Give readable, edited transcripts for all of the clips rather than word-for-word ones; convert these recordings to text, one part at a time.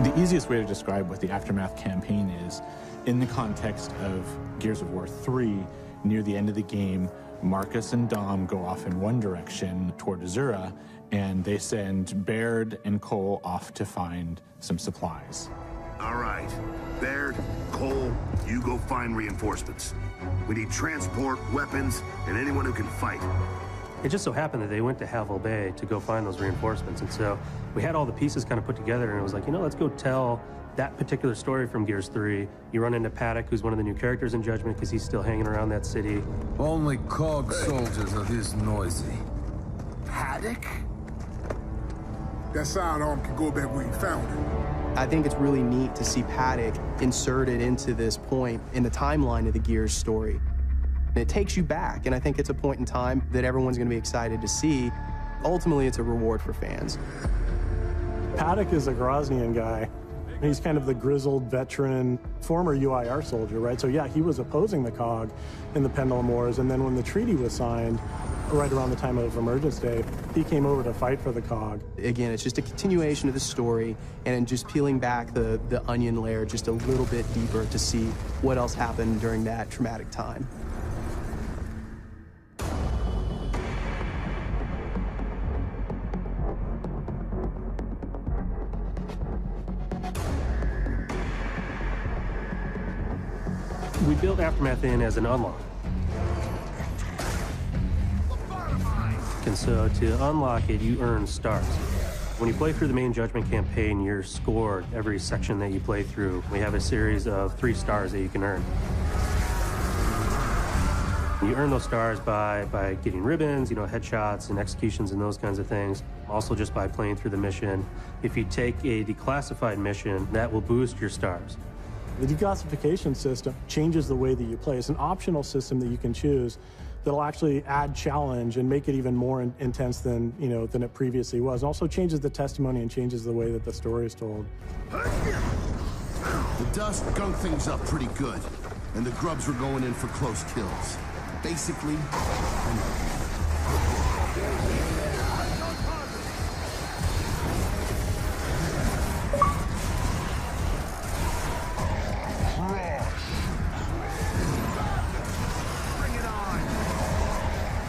The easiest way to describe what the Aftermath campaign is, in the context of Gears of War 3, near the end of the game, Marcus and Dom go off in one direction toward Azura, and they send Baird and Cole off to find some supplies. All right. Baird, Cole, you go find reinforcements. We need transport, weapons, and anyone who can fight. It just so happened that they went to Havel Bay to go find those reinforcements, and so we had all the pieces kind of put together, and it was like, you know, let's go tell that particular story from Gears 3. You run into Paddock, who's one of the new characters in Judgment, because he's still hanging around that city. Only COG soldiers are this noisy. Paddock? That sidearm can go back where you found it. I think it's really neat to see Paddock inserted into this point in the timeline of the Gears story. And it takes you back, and I think it's a point in time that everyone's going to be excited to see. Ultimately, it's a reward for fans. Paddock is a Groznian guy. He's kind of the grizzled veteran, former UIR soldier, right? So yeah, he was opposing the COG in the Pendulum Wars, and then when the treaty was signed, right around the time of Emergence Day, he came over to fight for the COG. Again, it's just a continuation of the story, and just peeling back the onion layer just a little bit deeper to see what else happened during that traumatic time. We built Aftermath in as an unlock. And so to unlock it, you earn stars. When you play through the main Judgment campaign, you're scored every section that you play through. We have a series of 3 stars that you can earn. You earn those stars by getting ribbons, you know, headshots and executions and those kinds of things. Also just by playing through the mission. If you take a declassified mission, that will boost your stars. The declassification system changes the way that you play. It's an optional system that you can choose that'll actually add challenge and make it even more intense than it previously was. It also changes the testimony and changes the way that the story is told. The dust gunked things up pretty good, and the grubs were going in for close kills. Basically,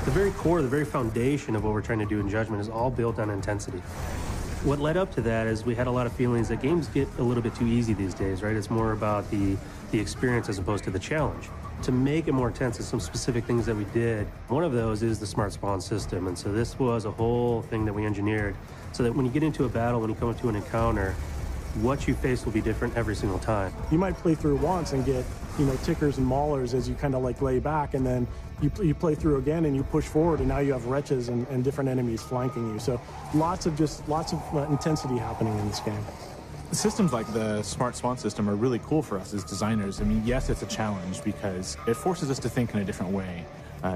the very core, the very foundation of what we're trying to do in Judgment is all built on intensity. What led up to that is we had a lot of feelings that games get a little bit too easy these days, right? It's more about the experience as opposed to the challenge. To make it more intense, there's some specific things that we did. One of those is the smart spawn system, and so this was a whole thing that we engineered so that when you get into a battle, when you come into an encounter, what you face will be different every single time. You might play through once and get, tickers and maulers as you kind of like lay back, and then you play through again and you push forward, and now you have wretches and different enemies flanking you. So lots of intensity happening in this game. Systems like the Smart Spawn system are really cool for us as designers. I mean, yes, it's a challenge because it forces us to think in a different way.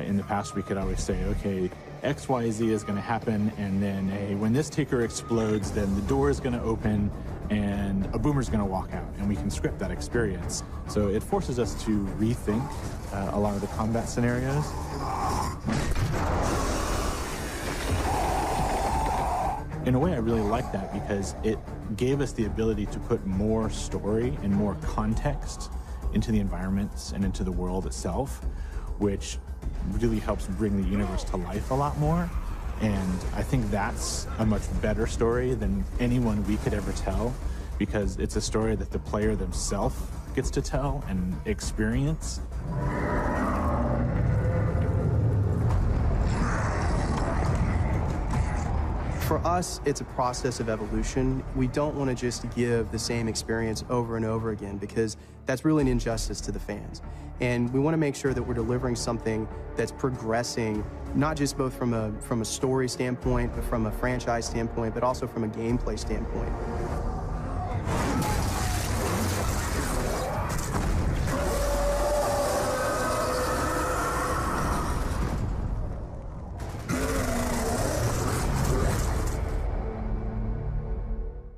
In the past, we could always say, okay, X, Y, Z is going to happen, and then when this ticker explodes, then the door is going to open, and a boomer's going to walk out, and we can script that experience. So it forces us to rethink a lot of the combat scenarios. In a way, I really like that because it gave us the ability to put more story and more context into the environments and into the world itself, which really helps bring the universe to life a lot more. And I think that's a much better story than anyone we could ever tell, because it's a story that the player themselves gets to tell and experience. For us, it's a process of evolution. We don't want to just give the same experience over and over again, because that's really an injustice to the fans. And we want to make sure that we're delivering something that's progressing, not just both from a story standpoint, but from a franchise standpoint, but also from a gameplay standpoint.